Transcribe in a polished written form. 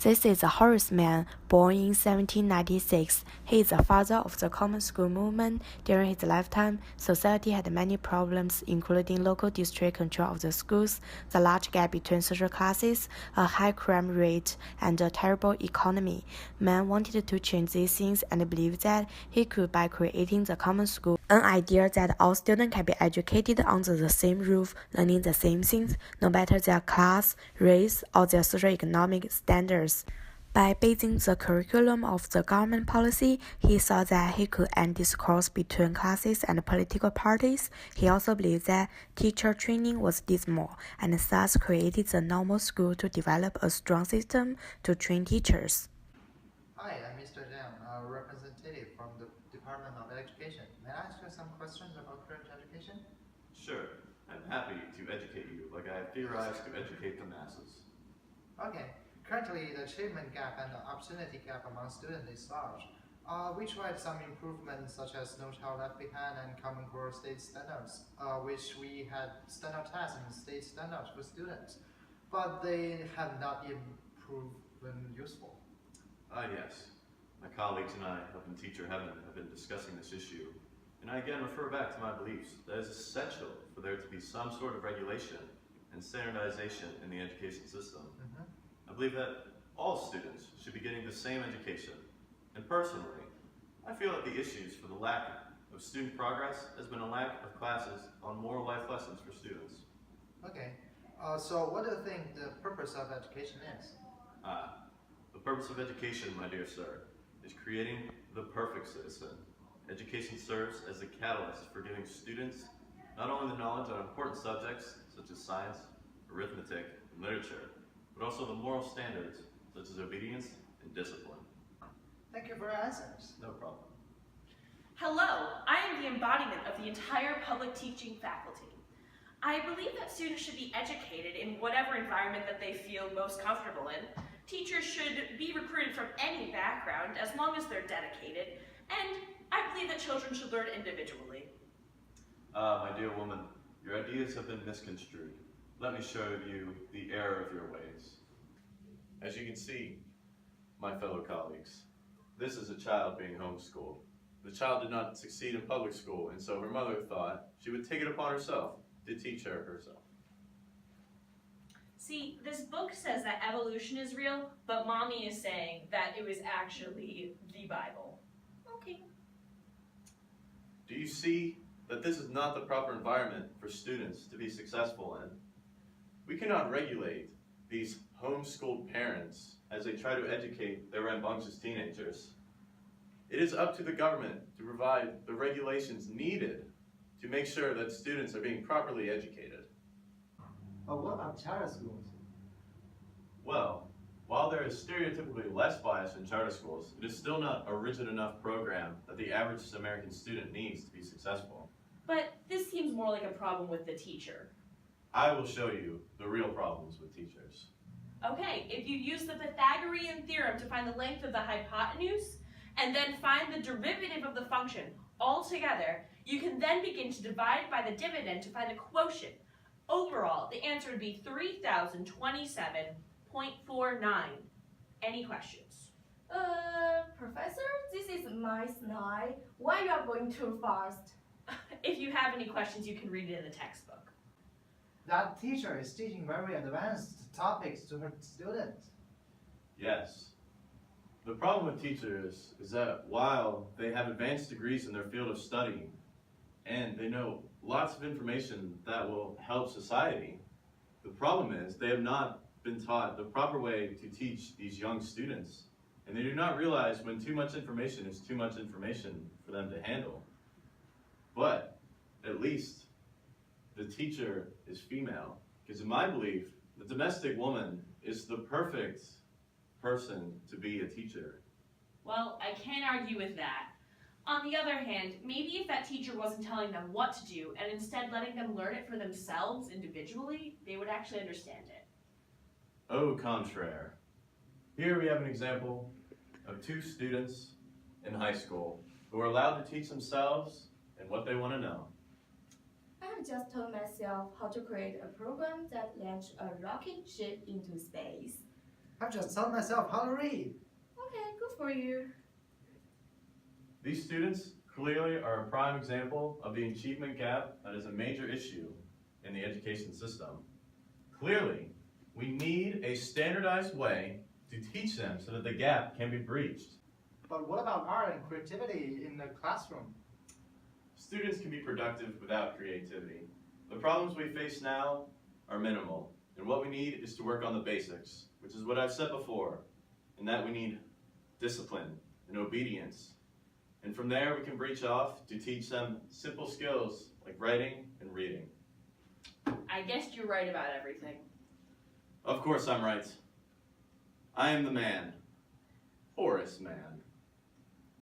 This is Horace Mann, born in 1796. He is the father of the common school movement. During his lifetime, society had many problems, including local district control of the schools, the large gap between social classes, a high crime rate, and a terrible economy. Mann wanted to change these things and believed that he could by creating the common school, an idea that all students can be educated under the same roof, learning the same things, no matter their class, race, or their socioeconomic standards. By basing the curriculum of the government policy, he saw that he could end discourse between classes and political parties. He also believed that teacher training was dismal, and thus created the normal school to develop a strong system to train teachers. Hi, I'm Mr. Zhang, a representative from the Department of Education. May I ask you some questions about current education? Sure, I'm happy to educate you like I have theorized to educate the masses. Okay. Currently, the achievement gap and the opportunity gap among students is large. We tried some improvements such as No Child Left Behind and Common Core State Standards, which we had standard tests and state standards for students, but they have not yet proven useful. Yes. My colleagues and I up in Teacher Heaven have been discussing this issue, and I again refer back to my beliefs that it is essential for there to be some sort of regulation and standardization in the education system. I believe that all students should be getting the same education, and personally, I feel that the issues for the lack of student progress has been a lack of classes on moral life lessons for students. Okay, so what do you think the purpose of education is? The purpose of education, my dear sir, is creating the perfect citizen. Education serves as a catalyst for giving students not only the knowledge on important subjects such as science, arithmetic, and literature, but also the moral standards such as obedience and discipline. Thank you for your answers. No problem. Hello, I am the embodiment of the entire public teaching faculty. I believe that students should be educated in whatever environment that they feel most comfortable in. Teachers should be recruited from any background as long as they're dedicated, and I believe that children should learn individually. My dear woman, your ideas have been misconstrued. Let me show you the error of your ways. As you can see, my fellow colleagues, this is a child being homeschooled. The child did not succeed in public school, and so her mother thought she would take it upon herself to teach her herself. See, this book says that evolution is real, but Mommy is saying that it was actually the Bible. Okay. Do you see that this is not the proper environment for students to be successful in? We cannot regulate these homeschooled parents as they try to educate their rambunctious teenagers. It is up to the government to provide the regulations needed to make sure that students are being properly educated. What about charter schools? Well, while there is stereotypically less bias in charter schools, it is still not a rigid enough program that the average American student needs to be successful. But this seems more like a problem with the teacher. I will show you the real problems with teachers. Okay, if you use the Pythagorean theorem to find the length of the hypotenuse, and then find the derivative of the function all together, you can then begin to divide by the dividend to find the quotient. Overall, the answer would be 3027.49. Any questions? Professor, this is nice night. Why you are going too fast? If you have any questions, you can read it in the textbook. That teacher is teaching very advanced topics to her students. Yes. The problem with teachers is that while they have advanced degrees in their field of study, and they know lots of information that will help society, the problem is they have not been taught the proper way to teach these young students, and they do not realize when too much information is too much information for them to handle. But at least the teacher is female, because in my belief, the domestic woman is the perfect person to be a teacher. Well, I can't argue with that. On the other hand, maybe if that teacher wasn't telling them what to do and instead letting them learn it for themselves individually, they would actually understand it. Au contraire. Here we have an example of two students in high school who are allowed to teach themselves and what they want to know. I have just taught myself how to create a program that launched a rocket ship into space. I've just taught myself how to read. Okay, good for you. These students clearly are a prime example of the achievement gap that is a major issue in the education system. Clearly, we need a standardized way to teach them so that the gap can be breached. But what about art and creativity in the classroom? Students can be productive without creativity. The problems we face now are minimal, and what we need is to work on the basics, which is what I've said before, and that we need discipline and obedience. And from there, we can breach off to teach them simple skills like writing and reading. I guess you're right about everything. Of course I'm right. I am the man, Horace Mann.